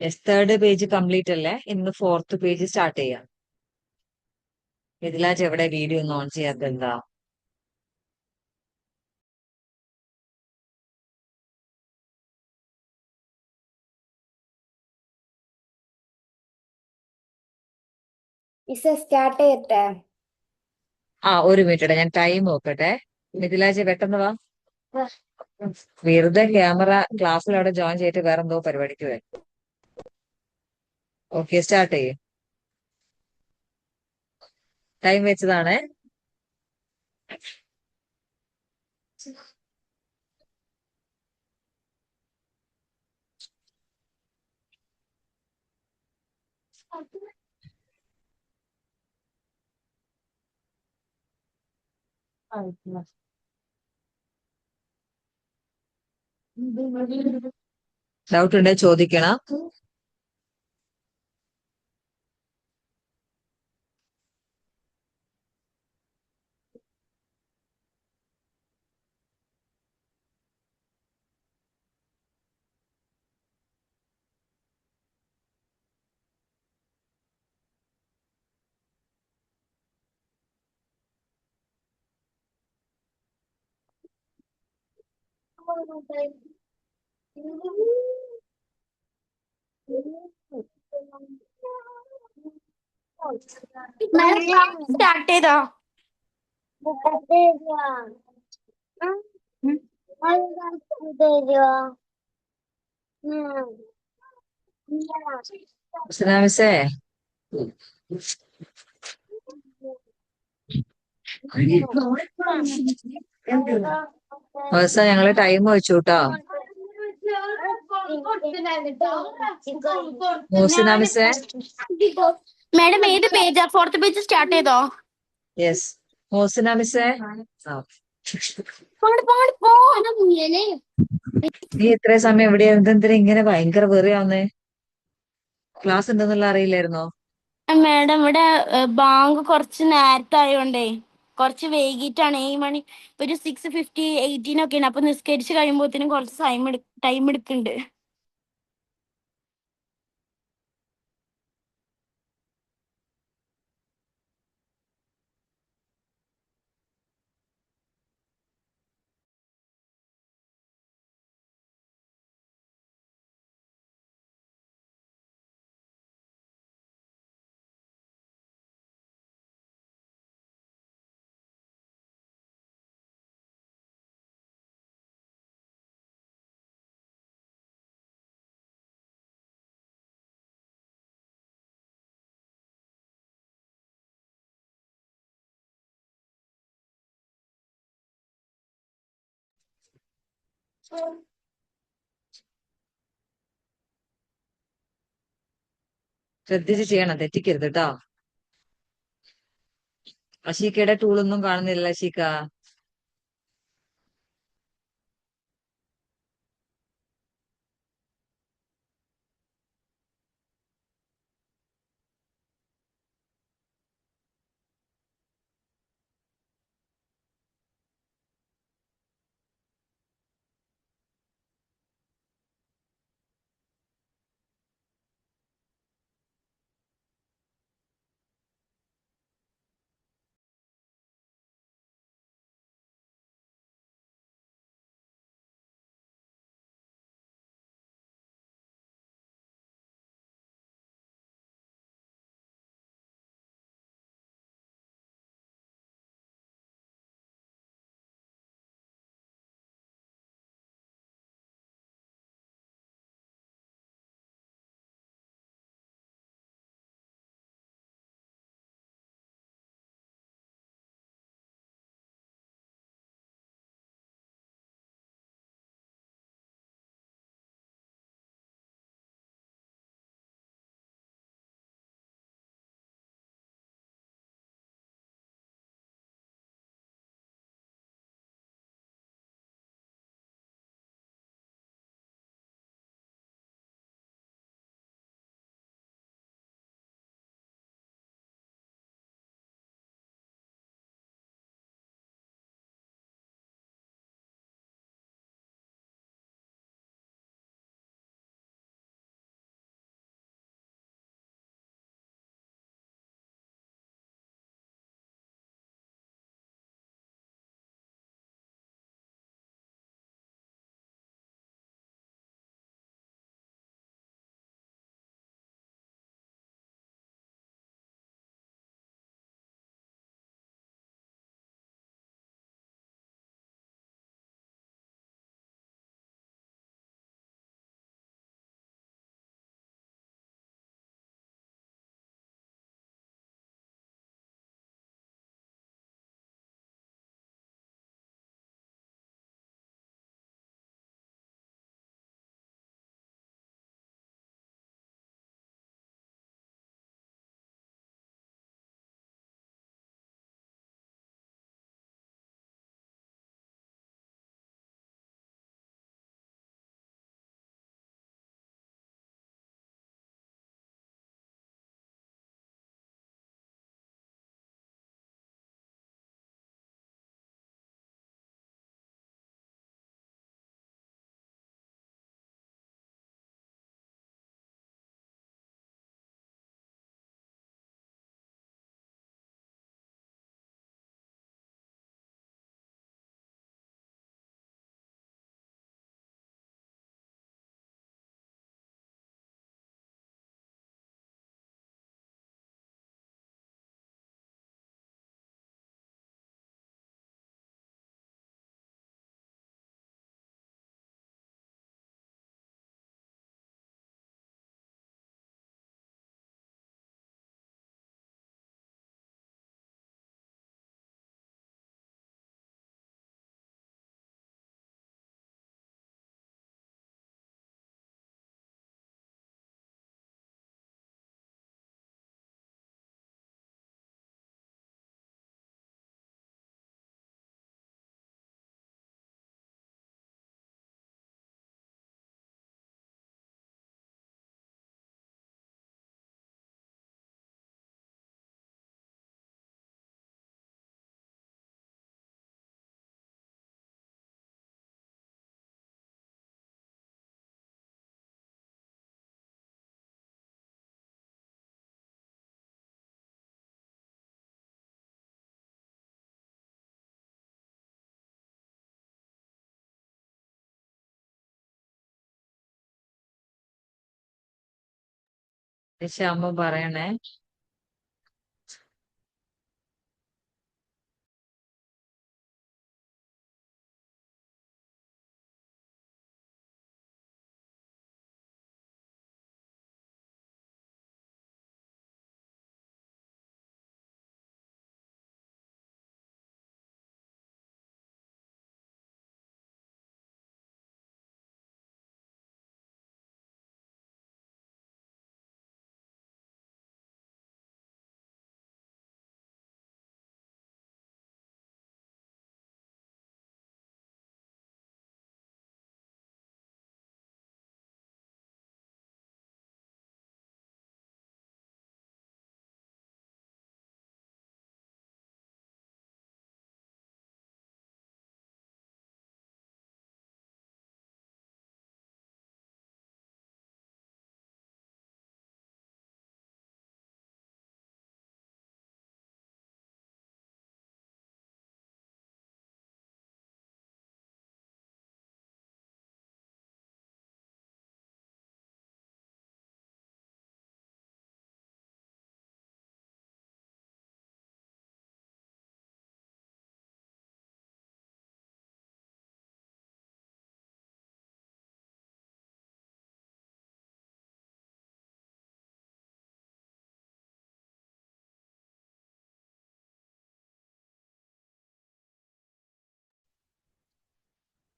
Yes, third page complete അല്ലേ? ഇന്ന് fourth page start ചെയ്യാം. ഇതിലാച്ച് എവിടെ വീഡിയോ ഒന്നും ഓൺ ചെയ്യാത്ത എന്താ? മിസ്സേ സ്റ്റാർട്ട് ചെയ്യട്ടെ? ഒരു മിനിറ്റ് ഞാൻ ടൈം നോക്കട്ടെ. മിഥിലാജ് പെട്ടെന്ന് വാ. വെറുതെ ക്യാമറ ക്ലാസ്സിൽ അവിടെ ജോയിൻ ചെയ്തിട്ട് വേറെ എന്തോ പരിപാടിക്ക് വരും. ഓക്കെ, സ്റ്റാർട്ട് ചെയ്യും. ടൈം വെച്ചതാണ്. ഡൗട്ട് ഉണ്ടെങ്കിൽ ചോദിക്കണം. മാഡം സ്റ്റാർട്ട് ചെയ്തോ? മിസ്സേ, അവസ്ഥ ഞങ്ങള് ടൈം വെച്ചു കേട്ടോ. മൂസിന മിസ്സേ. മാഡം ഏത് പേജാ? ഫോർത്ത് പേജ് സ്റ്റാർട്ട് ചെയ്തോ? യെസ്, മൂസിന മിസ്സേ. നീ ഇത്രയും സമയം എവിടെയായിരുന്നു? എന്തിനാ ഇങ്ങനെ ഭയങ്കര വെറിയാവുന്നേ? ക്ലാസ് ഉണ്ടെന്നുള്ള അറിയില്ലായിരുന്നോ? മാഡം ഇവിടെ ബാങ്ക് കുറച്ച് നേരത്തെ ആയോണ്ടേ കുറച്ച് വൈകിട്ടാണ്. 7 മണി, ഒരു 6:58 അപ്പൊ നിസ്കരിച്ച് കഴിയുമ്പോഴത്തേനും കുറച്ച് ടൈം എടുക്കുന്നുണ്ട്. ശ്രദ്ധിച്ച് ചെയ്യണം, തെറ്റിക്കരുത് കേട്ടോ. അഷീക്കയുടെ ടൂളൊന്നും കാണുന്നില്ല അഷീക്ക. അമ്മ പറയണേ.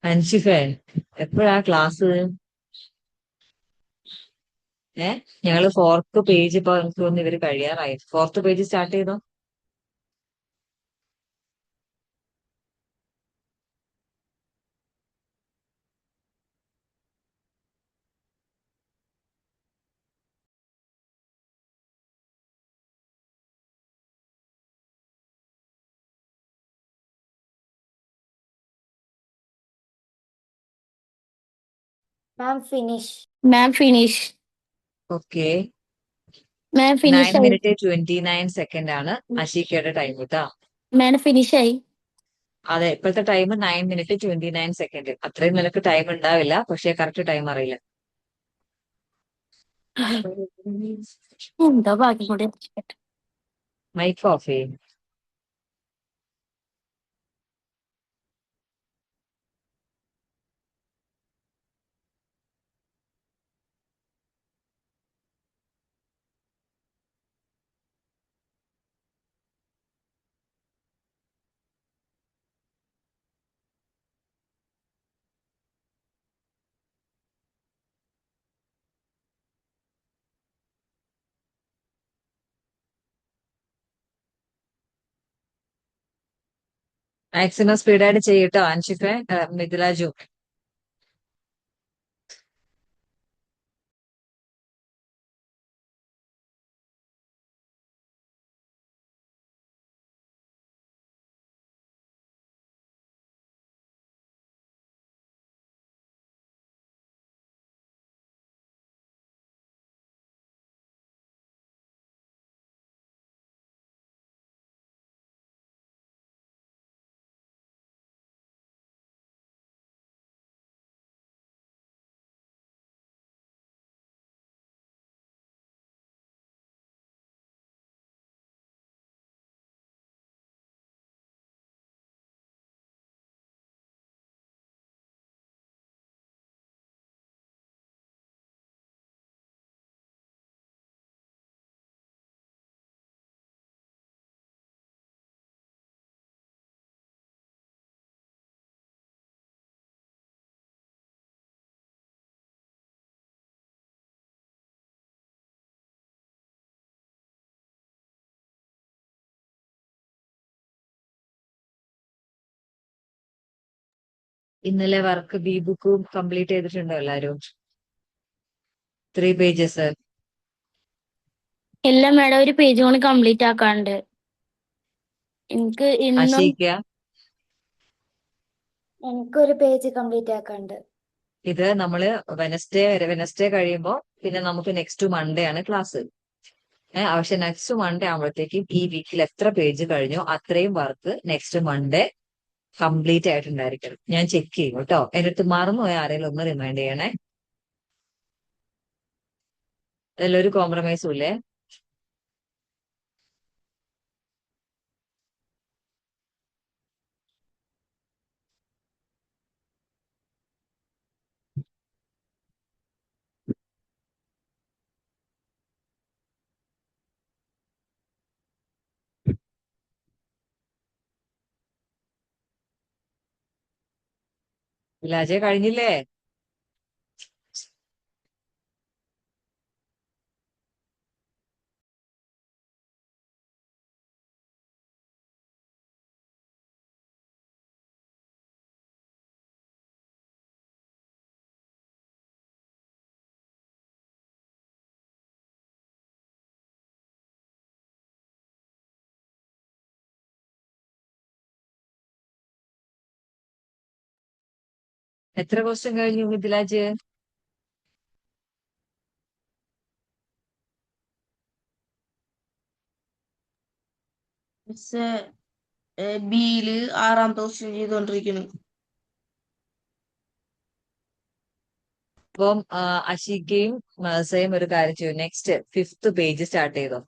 അൻഷിഫേ, എപ്പോഴാ ക്ലാസ്? ഞങ്ങള് ഫോർത്ത് പേജ് ഇപ്പൊ എനിക്ക് തോന്നുന്നു ഇവര് കഴിയാറായി. ഫോർത്ത് പേജ് സ്റ്റാർട്ട് ചെയ്തോ. മാം ഫിനിഷ്. ഓക്കെ. മാം 9 ഫിനിഷ് ആയി. മിനിറ്റ് 29 ആണ് അഷിക്കയുടെ ടൈം കേട്ടാ. മാം ഫിനിഷ് ആയി. അതെ, ഇപ്പോഴത്തെ ടൈം 9 മിനിറ്റ് 29. അത്രയും നിനക്ക് ടൈം ഉണ്ടാവില്ല, പക്ഷെ കറക്റ്റ് ടൈം അറിയില്ല. എന്തോ ഭാഗ്യം കൂടി. മൈക്ക് ഓഫ് ചെയ്യും. മാക്സിമം സ്പീഡായിട്ട് ചെയ്യട്ടോ അൻഷിഫെ, മിഥിലാജു. ഇന്നലെ വർക്ക് ബി ബുക്കും കംപ്ലീറ്റ് ചെയ്തിട്ടുണ്ടോ എല്ലാരും? 3 പേജസ്. ഇല്ല മാഡം, ഒരു പേജ് കൂടി കംപ്ലീറ്റ് ആക്കാണ്ട്. അഷിക്ക, എനിക്കൊരു പേജ് കംപ്ലീറ്റ് ആക്കാണ്ട്. ഇത് നമ്മള് വെനസ്ഡേ കഴിയുമ്പോ പിന്നെ നമുക്ക് നെക്സ്റ്റ് മൺഡേ ആണ് ക്ലാസ്. പക്ഷെ നെക്സ്റ്റ് മൺഡേ ആകുമ്പോഴത്തേക്കും ഈ വീക്കിൽ എത്ര പേജ് കഴിഞ്ഞോ അത്രയും വർക്ക് നെക്സ്റ്റ് മൺഡേ കംപ്ലീറ്റ് ആയിട്ടുണ്ടായിരിക്കണം. ഞാൻ ചെക്ക് ചെയ്യും കേട്ടോ. എന്റെ അടുത്ത് മറന്നുപോയ ആരെങ്കിലും ഒന്ന് റിമൈൻഡ് ചെയ്യണേ. അതിലൊരു കോംപ്രമൈസും ഇല്ലേ? വിലാജെ കഴിഞ്ഞില്ലേ? എത്ര ക്വസ്റ്റ്യൻ കഴിഞ്ഞു മിഥിലാജ്? മിസ് ബിയില് 6ാമത്തെ ക്വസ്റ്റ്യൻ ചെയ്തോണ്ടിരിക്കുന്നു. അപ്പം അഷിക്കയും മെഴ്സയും ഒരു കാര്യം ചെയ്യും. നെക്സ്റ്റ് 5th പേജ് സ്റ്റാർട്ട് ചെയ്തോ.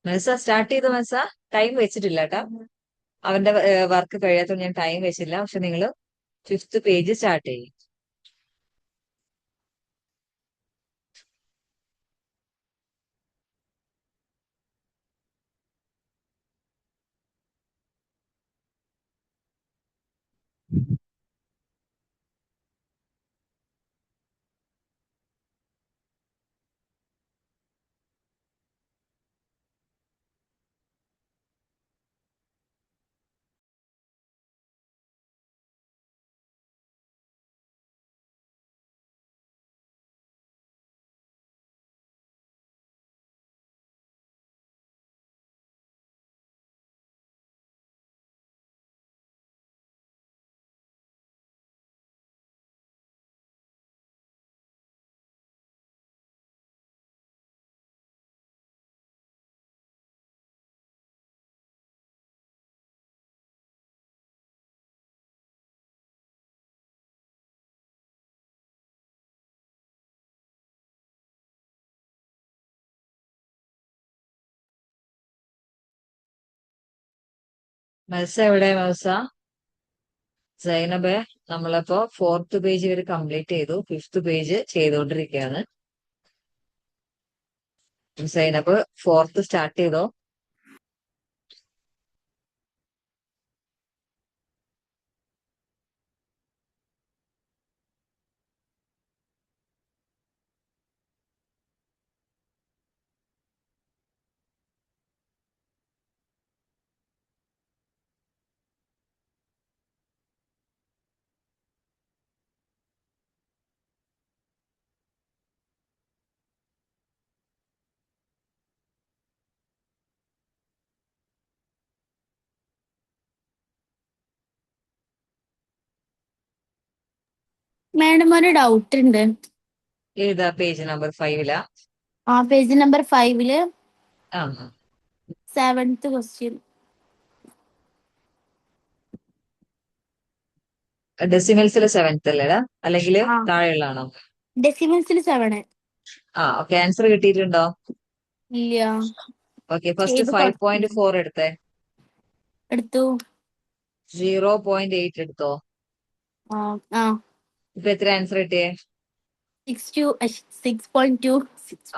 മെഴ്സ സ്റ്റാർട്ട് ചെയ്തോ. മെഴ്സ ടൈം വെച്ചിട്ടില്ല കേട്ടാ. അവന്റെ വർക്ക് കഴിയാത്തതുകൊണ്ട് ഞാൻ ടൈം വെച്ചില്ല. പക്ഷെ നിങ്ങൾ 5th പേജ് സ്റ്റാർട്ട് ചെയ്യും. മെഴ്സ എവിടെ? മെഴ്സ സൈനബെ, നമ്മളിപ്പോ 4th പേജ് വരെ കംപ്ലീറ്റ് ചെയ്തു. 5th പേജ് ചെയ്തുകൊണ്ടിരിക്കുകയാണ്. സൈനബ് 4th സ്റ്റാർട്ട് ചെയ്തോ. മാഡം ഒരു ഡൗട്ട് ഉണ്ട്. ഏതാ? പേജ് നമ്പർ 5ലാ? ആ പേജ് നമ്പർ 5 ആ 7th ക്വസ്റ്റ്യൻ. ഡെസിമൽസിൽ 7th അല്ലേടാ, അല്ലെങ്കിൽ ആ താഴെയുള്ളതാണോ? ഡെസിമൽസിൽ 7. ആ ഓക്കെ. ആൻസർ കിട്ടിയിട്ടുണ്ടോ? ഇല്ല. ഓക്കെ. ഫസ്റ്റ് ചെയ്ത് 5.4 എടുത്തേ. എടുത്തു. 0.8 എടുത്തോ. ആ ആ ഇപ്പൊ എത്ര ആൻസർ കിട്ടിയേ? 6.2.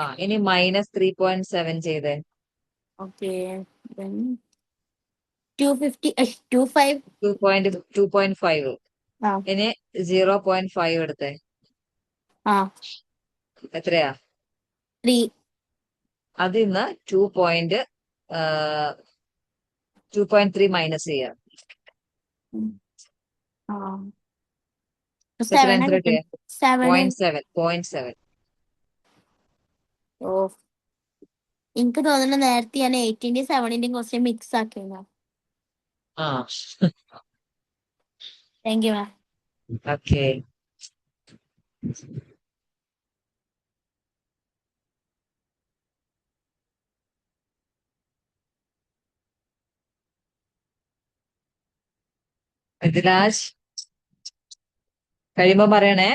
ആ ഇനി -3.7 ചെയ്തേ. ഓക്കെ. 250 25. 2.5. ആ ഇനി 0.5 എടുത്തേ. ആ എത്രയാ? 3. അതിന്ന് 2.3 മൈനസ് ചെയ്യാം. ആ ഇപ്പൊ എത്ര 7 ആൻസർ കിട്ടും. കിട്ടിയേ? 7. 0.7. ഓ എനിക്ക് തോന്നുന്നു നേരത്തെ ഞാൻ 8ന്റെയും 7ന്റെയും ക്വസ്റ്റ്യൻ മിക്സ് ആക്കിയതാ. ആ thank you ma'am. Okay. Mithilaj കഴിയുമ്പോ പറയണേ.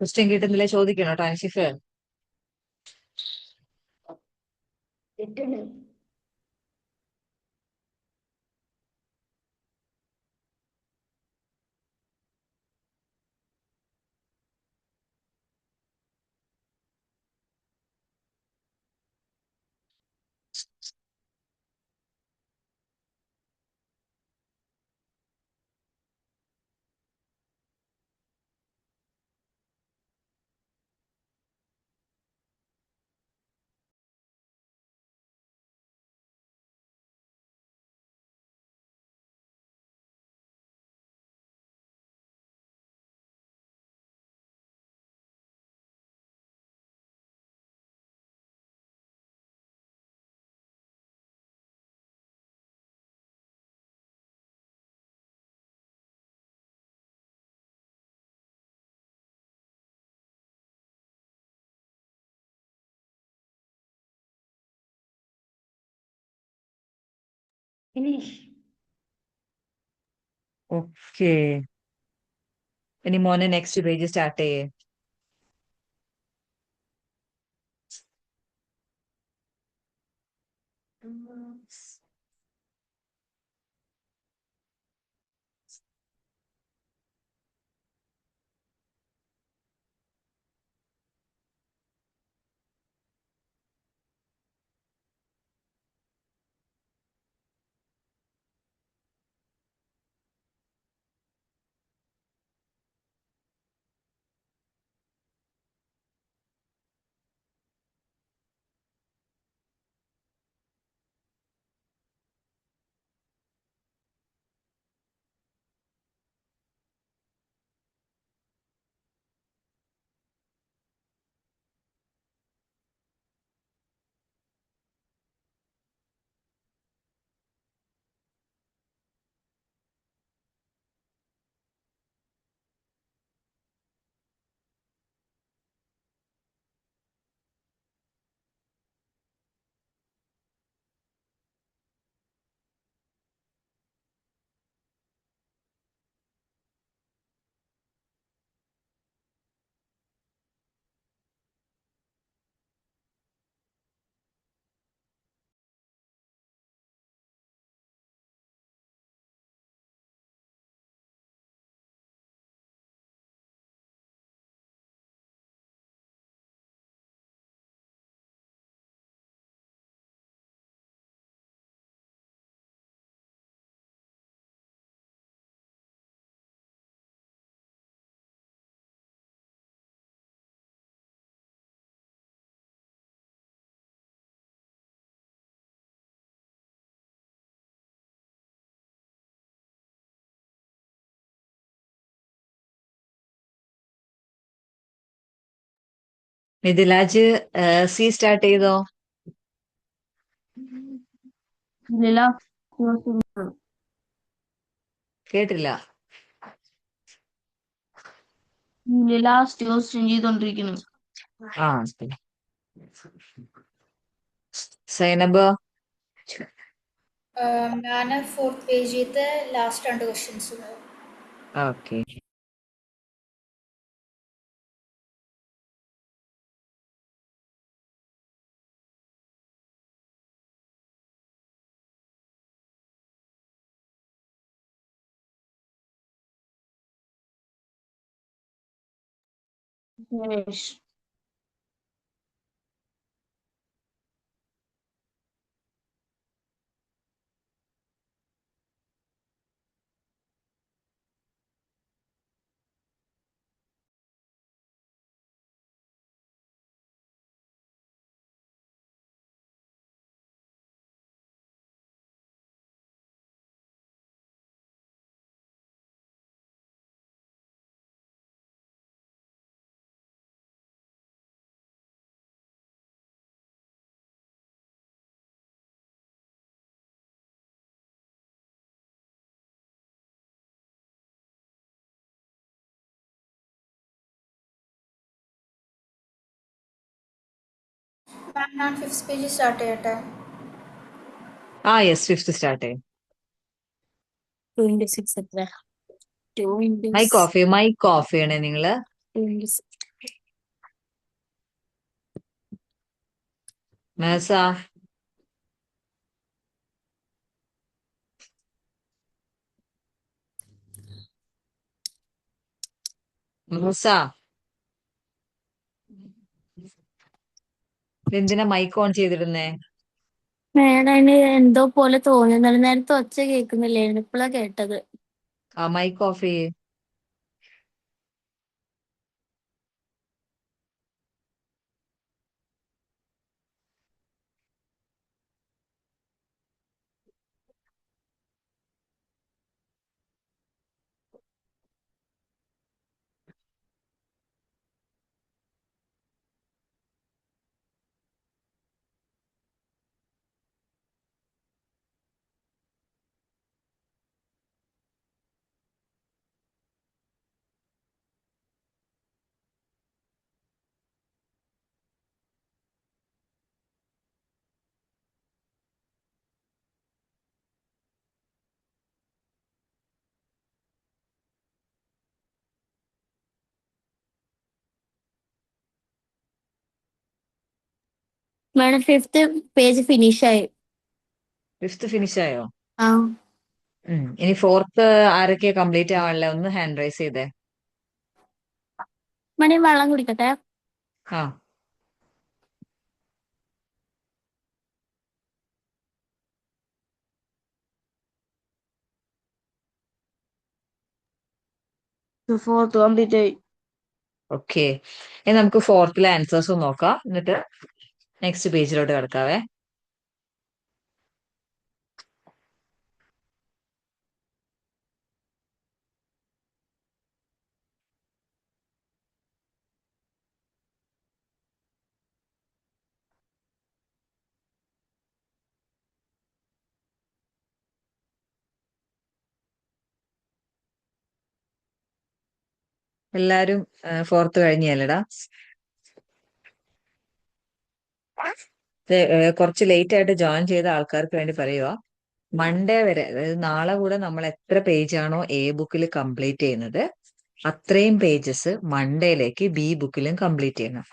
ക്വസ്റ്റ്യൻ കിട്ടുന്നില്ല ചോദിക്കണോ ടാൻഷിഫ്? ഓക്കെ. ഇനി മോനെ നെക്സ്റ്റ് പേജ് സ്റ്റാർട്ട് ചെയ്യേ. മിഥിലാജ് സി സ്റ്റാർട്ട് ചെയ്തോ? കേട്ടില്ല. ലാസ്റ്റ് ക്വസ്റ്റ്യൻ ചെയ്തോണ്ടിരിക്കുന്നു. ആ സൈനബ് ഞാൻ 4th പേജിലത്തെ last 2 questions. Okay. Yes. Ma'am ഞാൻ 5th പേജ് സ്റ്റാർട്ട് ചെയ്യട്ടെ? യെസ്, 5th സ്റ്റാർട്ട് ചെയ്യും. 26 എത്ര? 2 into മൈക്ക് ഓഫ് ചെയ്യണേ നിങ്ങള്. 26. മേസ, മൂസ, എന്തിനാ മൈക്ക് ഓൺ ചെയ്തിരുന്നേ? മേഡം അതിന് എന്തോ പോലെ തോന്നുന്നു. നേരത്തെ ഒച്ച കേൾക്കുന്നില്ലായിരുന്നു, ഇപ്പളാ കേട്ടത്. മൈക്ക് ഓഫ് ചെയ്യേ. മേഡം 5th പേജ് ഫിനിഷ് ആയി. 5th ഫിനിഷ് ആയോ? ആ ഇനി 4th ആരൊക്കെയാ കംപ്ലീറ്റ് ആവാനുള്ള? ഒന്ന് ഹാൻഡ് റൈസ് ചെയ്തേ. മണി വെള്ളം കുടിക്കട്ടെ. ആ Fourth complete ആയി. ഓക്കെ. ഇനി നമുക്ക് 4th ആൻസേഴ്സ് നോക്കാം, എന്നിട്ട് നെക്സ്റ്റ് പേജിലോട്ട് കിടക്കാവേ. എല്ലാരും 4th കഴിഞ്ഞല്ലടാ? കുറച്ച് ലേറ്റ് ആയിട്ട് ജോയിൻ ചെയ്ത ആൾക്കാർക്ക് വേണ്ടി പറയുക, മൺഡേ വരെ, അതായത് നാളെ കൂടെ നമ്മൾ എത്ര പേജ് ആണോ എ ബുക്കിൽ കംപ്ലീറ്റ് ചെയ്യുന്നത് അത്രയും പേജസ് മൺഡേയിലേക്ക് ബി ബുക്കിലും കംപ്ലീറ്റ് ചെയ്യണം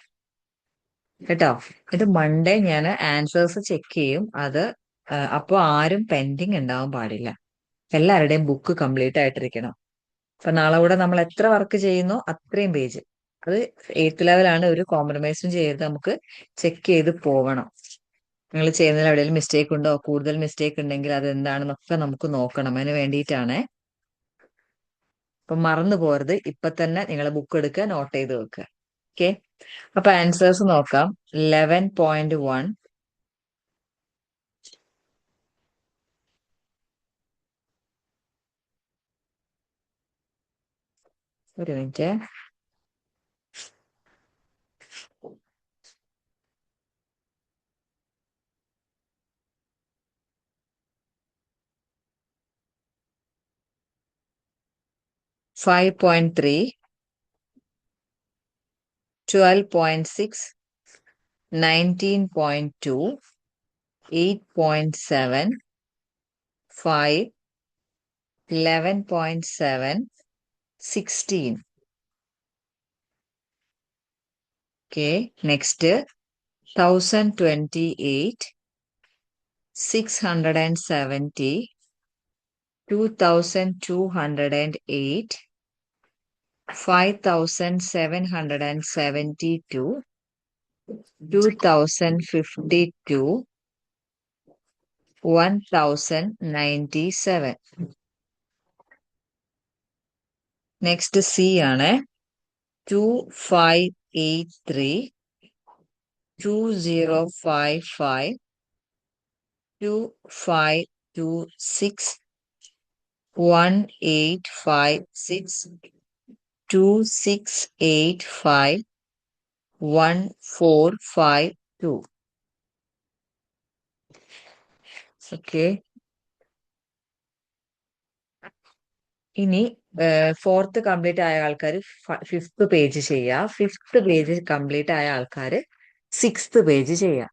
കേട്ടോ. എന്നിട്ട് മൺഡേ ഞാൻ ആൻസേഴ്സ് ചെക്ക് ചെയ്യും. അത് അപ്പോൾ ആരും പെൻഡിങ് ഉണ്ടാവാൻ പാടില്ല. എല്ലാവരുടെയും ബുക്ക് കംപ്ലീറ്റ് ആയിട്ടിരിക്കണം. അപ്പൊ നാളെ കൂടെ നമ്മൾ എത്ര വർക്ക് ചെയ്യുന്നോ അത്രയും പേജ്, അത് 8th ലെവലാണ്, ഒരു കോംപ്രമൈസും ചെയ്ത് നമുക്ക് ചെക്ക് ചെയ്ത് പോകണം. നിങ്ങൾ ചെയ്യുന്നതിൽ എവിടെയെങ്കിലും മിസ്റ്റേക്ക് ഉണ്ടോ, കൂടുതൽ മിസ്റ്റേക്ക് ഉണ്ടെങ്കിൽ അത് എന്താണെന്നൊക്കെ നമുക്ക് നോക്കണം. അതിന് വേണ്ടിയിട്ടാണ്. അപ്പൊ മറന്നു പോരുത്, ഇപ്പൊ തന്നെ നിങ്ങൾ ബുക്ക് എടുക്കുക, നോട്ട് ചെയ്ത് വെക്കുക. ഓക്കെ. അപ്പൊ ആൻസേഴ്സ് നോക്കാം. 11.1, ഒരു minute, 5.3, 12.6, 19.2, 8.7, 5, 11.7, 16. Okay, next 1028, 670, 2208, 5772, 2052, 1097. Next C ആണ് 2583, 2055, 2526, 1856, 2685, 1452. ഓക്കെ, ഇനി ഫോർത്ത് കംപ്ലീറ്റ് ആയ ആൾക്കാർ ഫിഫ്ത്ത് പേജ് ചെയ്യുക. ഫിഫ്ത്ത് പേജ് കംപ്ലീറ്റ് ആയ ആൾക്കാർ സിക്സ്ത് പേജ് ചെയ്യുക.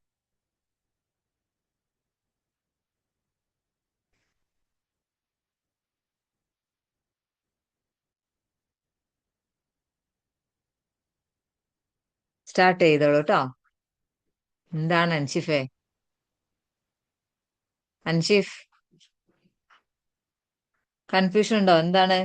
സ്റ്റാർട്ട് ചെയ്തോളൂ കേട്ടോ. എന്താണ് അൻഷിഫേ? അൻഷിഫ്, കൺഫ്യൂഷൻ ഉണ്ടോ? എന്താണ്?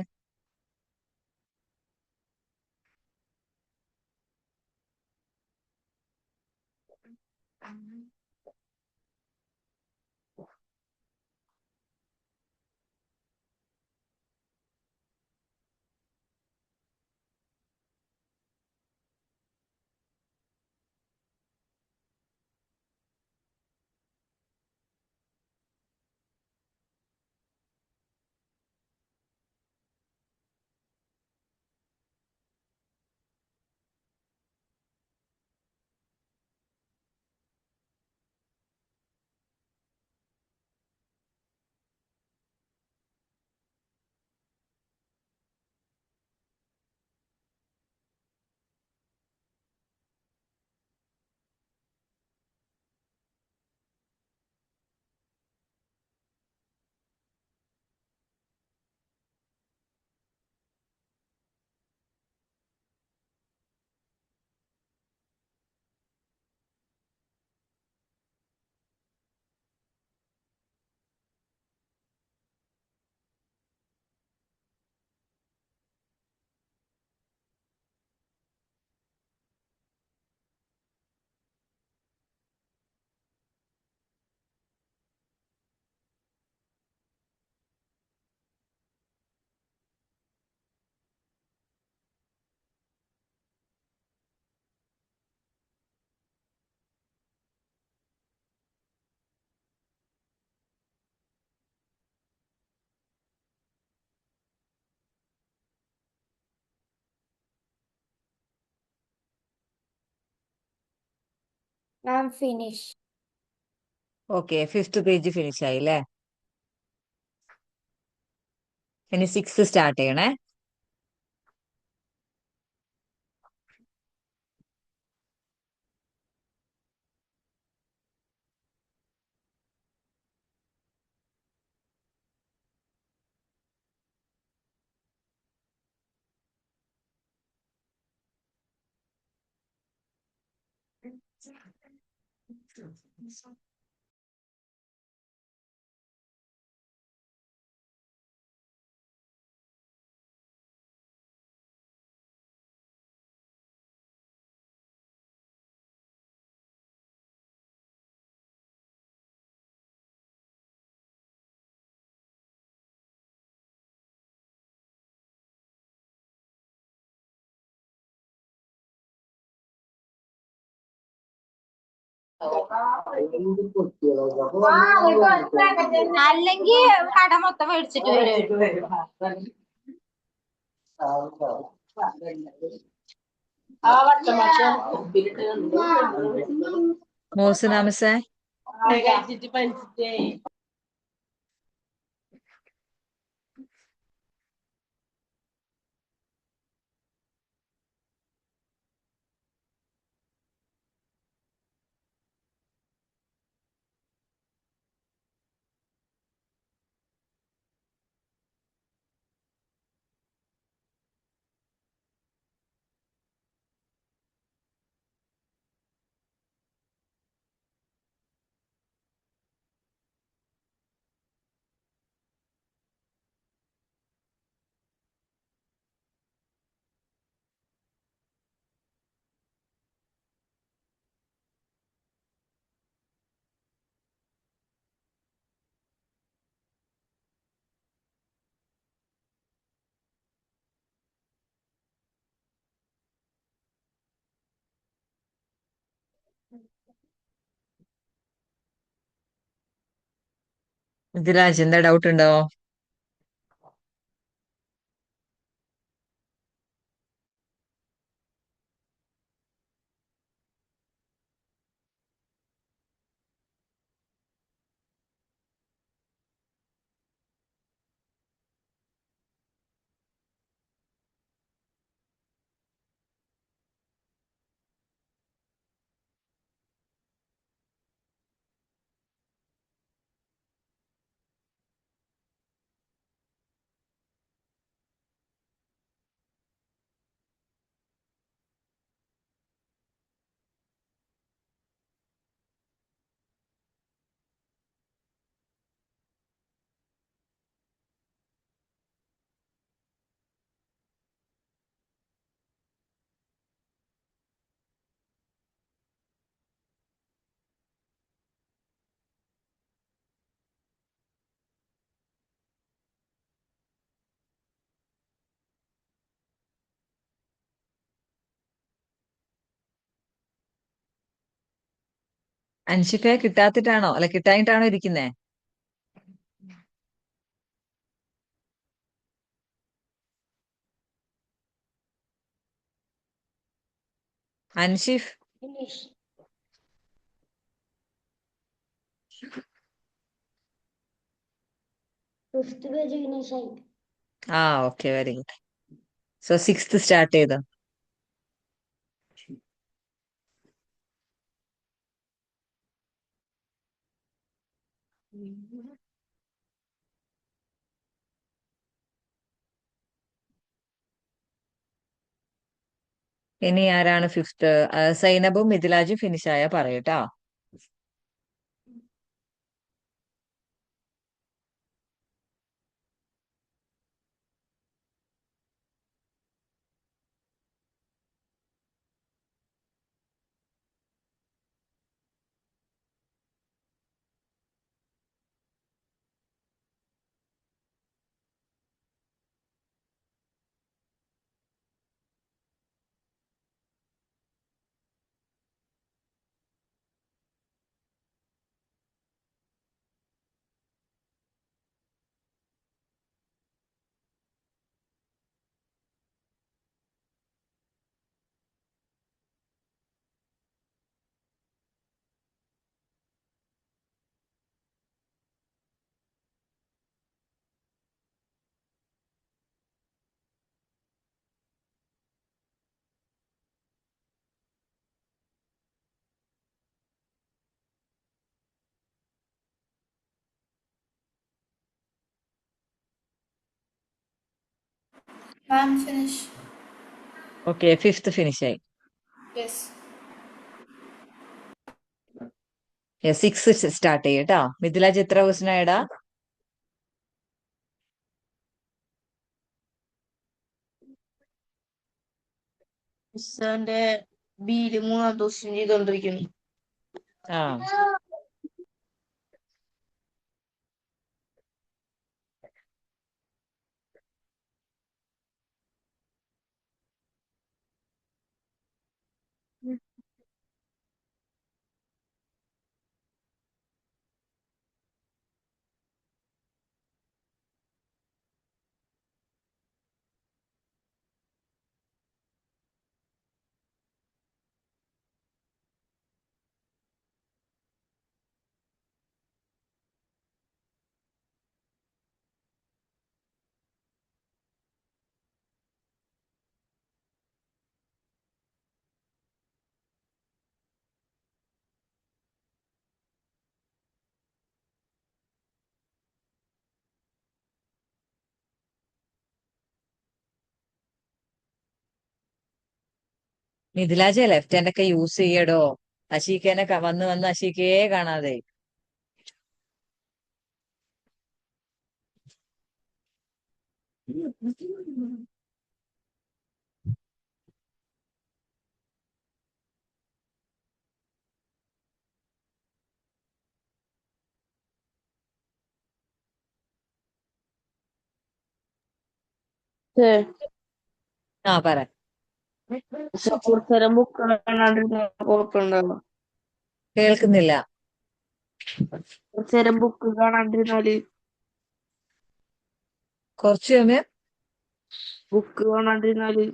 I'm finished. Okay, fifth page finish ആയി അല്ലേ? ഇനി സിക്സ് സ്റ്റാർട്ട് ചെയ്യണേ. അല്ലെങ്കിൽ കട മൊത്തം മേടിച്ചിട്ട് വരും. മോഹസിനാമിസേ, മിഥിലാജ് എന്താ ഡൗട്ട് ഉണ്ടോ? അൻഷിക കിട്ടാത്തിട്ടാണോ അല്ല കിട്ടായിട്ടാണോ ഇരിക്കുന്നേ? അൻഷിഫ്. ഫിഫ്ത് പേജ് ഫിനിഷ് ആയി. ആ okay, very good. So sixth start ചെയ്തോ. ഇനി ആരാണ് ഫിഫ്ത്ത്? സൈനബും മിഥിലാജും ഫിനിഷ് ആയാ പറയൂട്ടാ. Ma'am finish. Okay, fifth finish ആയി. യെസ്. സിക്സ് സ്റ്റാർട്ട് ചെയ്യട്ടാ. മിഥിലാജ് എത്ര ക്വസ്റ്റ്യൻ ആയടാ? മിസ്സാന്റെ ബിയില് മൂന്നാമത്തെ ക്വസ്റ്റ്യൻ ചെയ്തോണ്ടിരിക്കുന്നു. ആ മിഥിലാജ് ലെഫ്റ്റ് ഹാൻഡ് ഒക്കെ യൂസ് ചെയ്യടോ. അശീക്കേനെ വന്ന് വന്ന് അശീക്കയെ കാണാതെ. ആ പറ. കുറച്ചേരം ബുക്ക് കാണാണ്ടിരുന്ന കുഴപ്പമുണ്ടോ? കേൾക്കുന്നില്ല. കുറച്ചു നേരം ബുക്ക് കാണാണ്ടിരുന്നാല് കുറച്ചു സമയം ബുക്ക് കാണാണ്ടിരുന്നാല്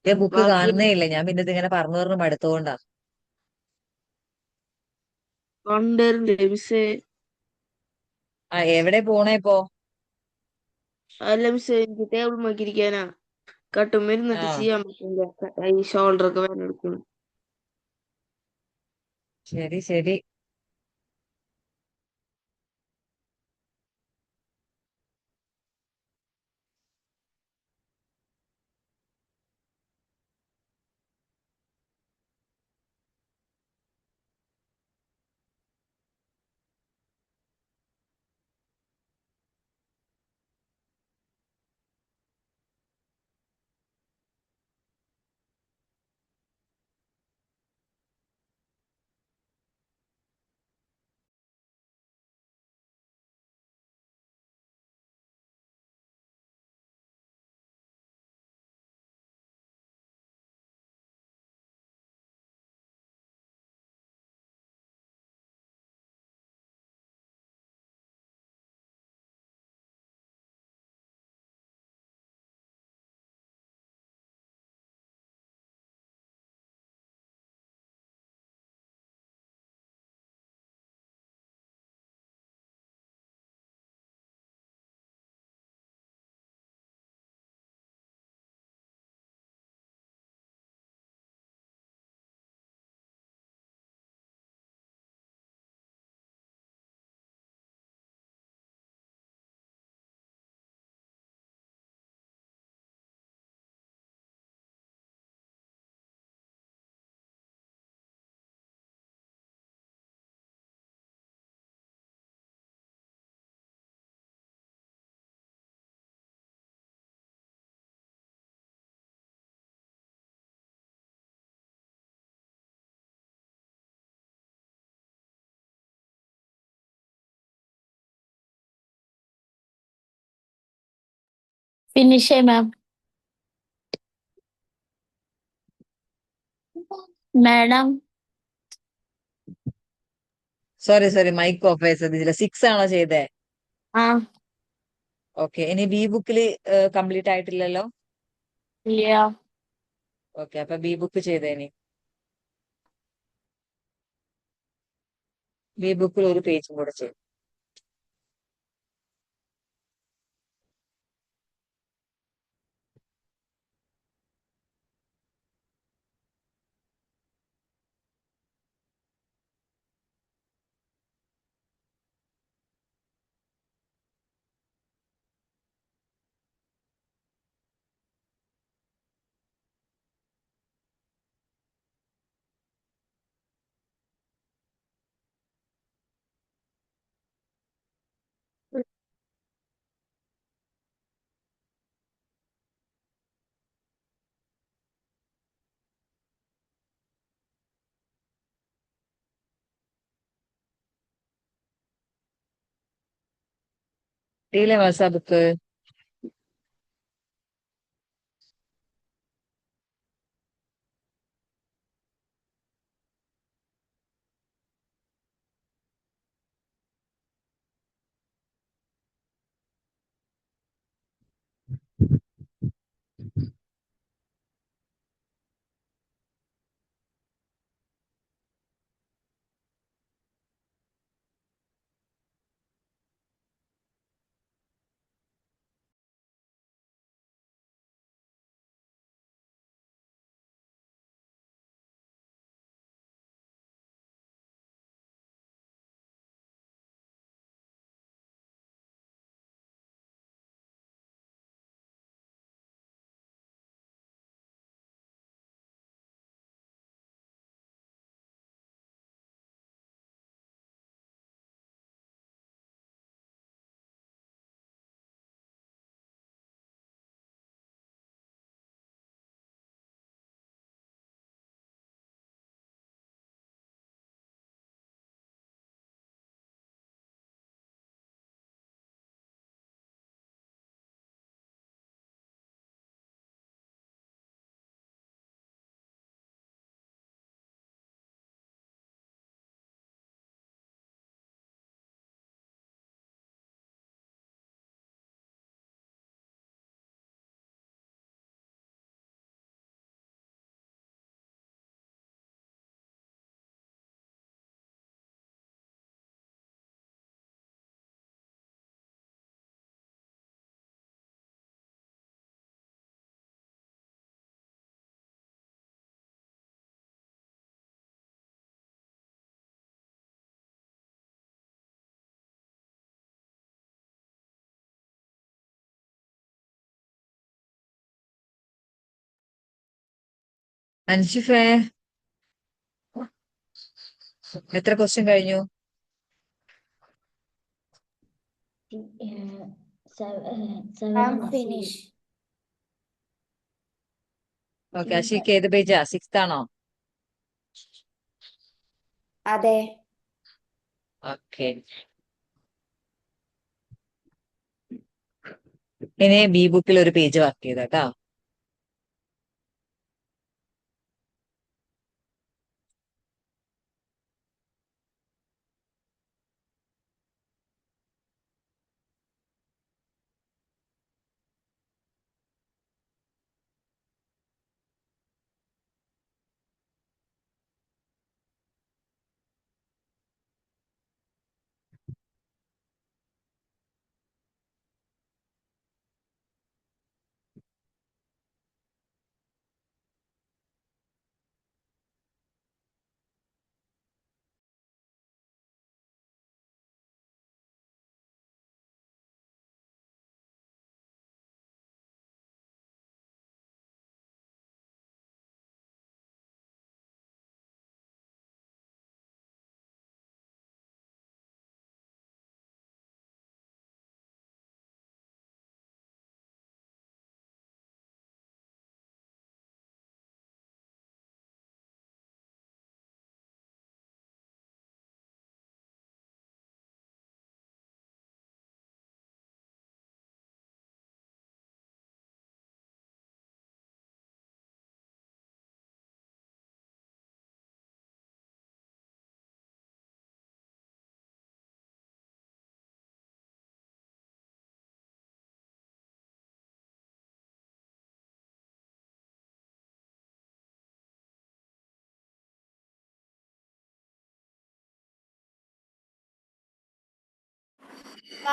ബുക്ക് ബാക്കി കാണുന്നേ ഇല്ല. ഞാൻ പിന്നെ ഇതിങ്ങനെ പറഞ്ഞു പറഞ്ഞു മടുത്തോണ്ടാ. കണ്ടേരണ്ടേ മിസ്സേ. എവിടെ പോണേ ഇപ്പോ? അല്ല മിസ്സേ, എനിക്ക് ടേബിൾ നോക്കിയിരിക്കാനാ. കട്ടുമ്പോ ഇരുന്നിട്ട് ആ ചെയ്യാൻ പറ്റില്ല, ഈ ഷോൾഡർ ഒക്കെ വേദന എടുക്കുന്നു. ശരി ശരി. Finish ma'am. Madam sorry sorry, mic off ആയി ശ്രദ്ധിച്ചില്ല. 6 ആണോ ചെയ്തേ? ആ ഓക്കെ. ഇനി ബി ബുക്കിൽ കംപ്ലീറ്റ് ആയിട്ടില്ലല്ലോ? ഇല്ല. ഓക്കെ, അപ്പൊ ബി ബുക്ക് ചെയ്തേനി. ബി ബുക്കിൽ ഒരു പേജും കൂടെ ചെയ്യും. ടീലെ മാസാ ബുക്ക്? അൻഷിഫേ, എത്ര ക്വസ്റ്റ്യൻ കഴിഞ്ഞു? I'm finished. ഓക്കെ, അഷിക്ക് ഏത് പേജാ? 6th ആണോ? അതെ. ഓക്കെ, ഇനി ബി ബുക്കിൽ ഒരു പേജ് വർക്ക് ചെയ്താ.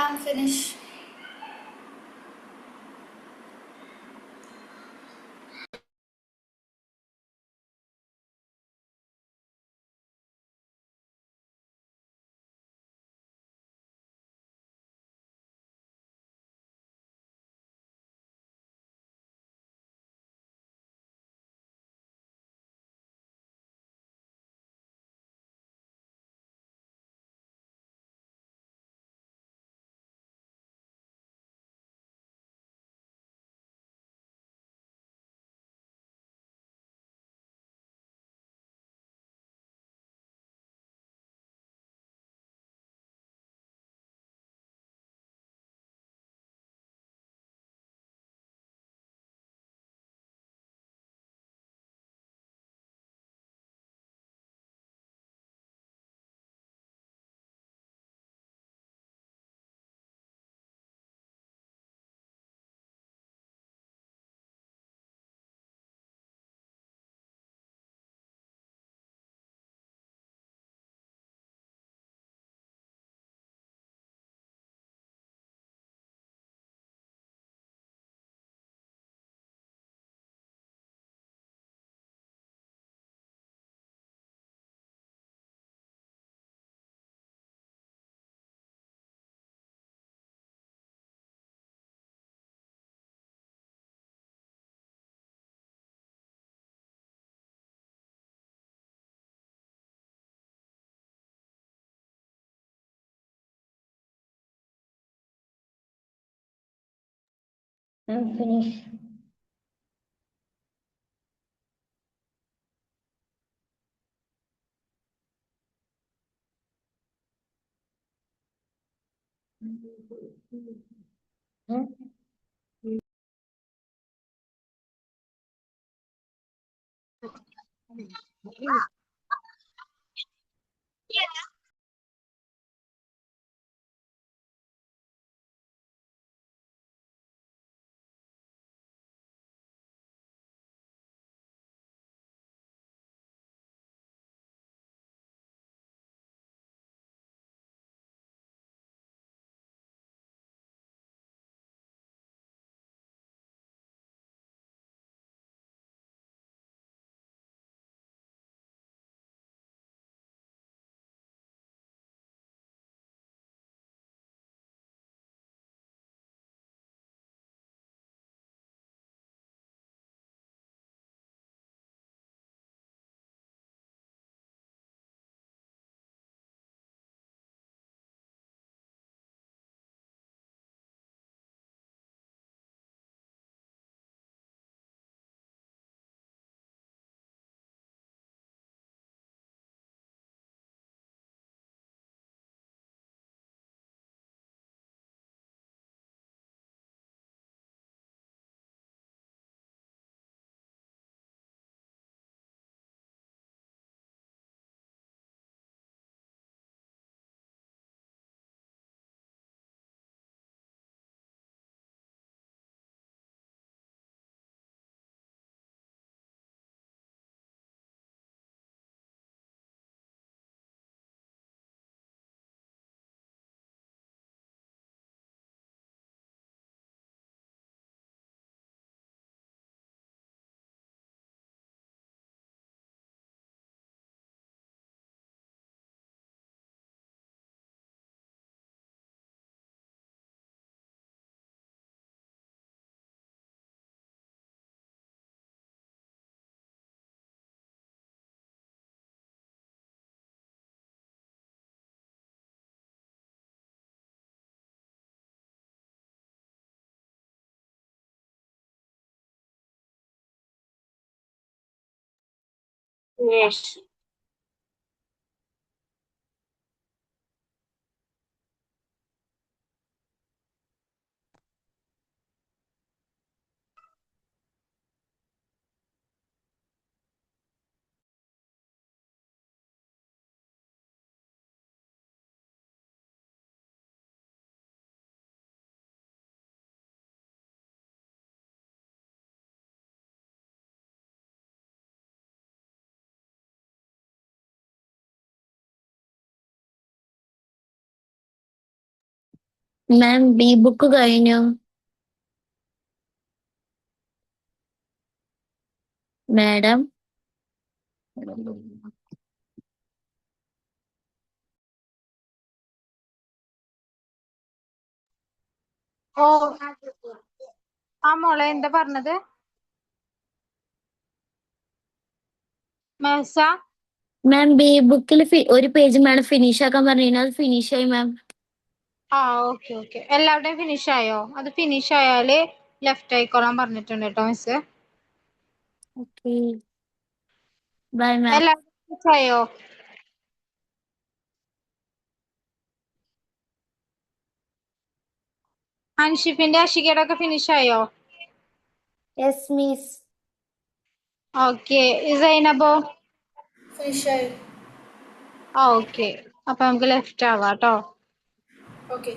I'm finished. I'm finished. Yes. Ma'am B book കഴിഞ്ഞു. മാഡം ഓ ആ മോളെ എന്താ പറഞ്ഞത്? മെഹസ മാം ബി ബുക്കിൽ ഒരു പേജ് മാഡം ഫിനിഷ് ആക്കാൻ പറഞ്ഞു. അത് ഫിനിഷ് ആയി മാം. ആ ഓക്കെ ഓക്കെ, എല്ലാവരുടെയും ഫിനിഷ് ആയോ? അത് ഫിനിഷ് ആയാല് ലെഫ്റ്റ് ആയിക്കോളാൻ പറഞ്ഞിട്ടുണ്ട് കേട്ടോ മിസ്. ഓക്കെ ബൈ മാം. എല്ലാവരും ഫിനിഷ് ആയോ? അൻഷിഫിന്റെ അഷികയുടെ ഒക്കെ ഫിനിഷ് ആയോ? Yes miss. ഓക്കെ, സൈനബോ? ഫിനിഷ് ആയി. ആ ഓക്കെ, അപ്പൊ നമുക്ക് ലെഫ്റ്റ് ആവാം കേട്ടോ. ഓക്കെ.